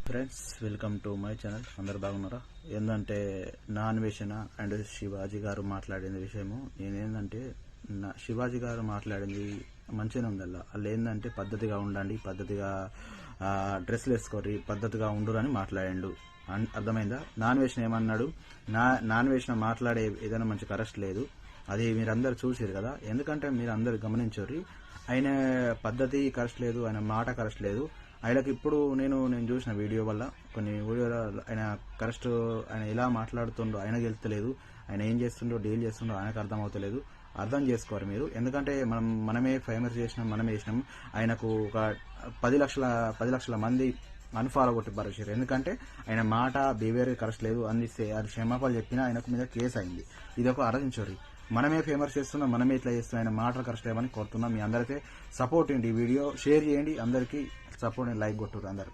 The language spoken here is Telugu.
Friends, welcome to my channel. అందరు బాగున్నారా? ఏంటంటే నా అన్వేషణ అండ్ శివాజీ గారు మాట్లాడిన విషయము నేనేందంటే శివాజీ గారు మాట్లాడింది మంచిగానే ఉందల్లా. వాళ్ళు ఏంటంటే పద్ధతిగా ఉండండి, పద్ధతిగా డ్రెస్సులు వేసుకోరి, పద్ధతిగా ఉండురు అని మాట్లాడిండు. అర్థమైందా? నాన్ వేషన్ ఏమన్నాడు? నాన్ వేషన్ మాట్లాడే ఏదైనా మంచి కరెక్ట్ లేదు. అది మీరందరూ చూసారు కదా. ఎందుకంటే మీరు అందరు గమనించారు, ఆయన పద్ధతి కరెక్ట్ లేదు, ఆయన మాట కరెక్ట్ లేదు. ఆయనకి ఇప్పుడు నేను చూసిన వీడియో వల్ల కొన్ని వీడియోలో ఆయన కరెక్ట్, ఆయన ఎలా మాట్లాడుతుండో ఆయనకు తెలుస్తలేదు, ఆయన ఏం చేస్తుండో డీల్ చేస్తుండో ఆయనకు అర్థం అవుతలేదు. అర్థం చేసుకోరు మీరు. ఎందుకంటే మనమే ఫేమస్ చేసినాం, మనమే చేసినాం. ఆయనకు ఒక 10 లక్షల మంది అన్ఫాలో కొట్టి పరిచారు. ఎందుకంటే ఆయన మాట బిహేవియర్ కరెక్ట్ లేదు. అందిస్తే అది క్షమాపణలు చెప్పినా ఆయనకు మీద కేసు అయింది. ఇది ఒక ఆలోచించరు. మనమే ఫేమస్ చేస్తున్నాం, మనమే ఇట్లా చేస్తున్నాం. ఆయన మాటలు కరెక్ట్ లేవని కోరుతున్నాం. మీ అందరికీ సపోర్ట్ ఏంటి, ఈ వీడియో షేర్ చేయండి, అందరికీ సపోర్ట్, లైక్ కొట్టురు అందరు.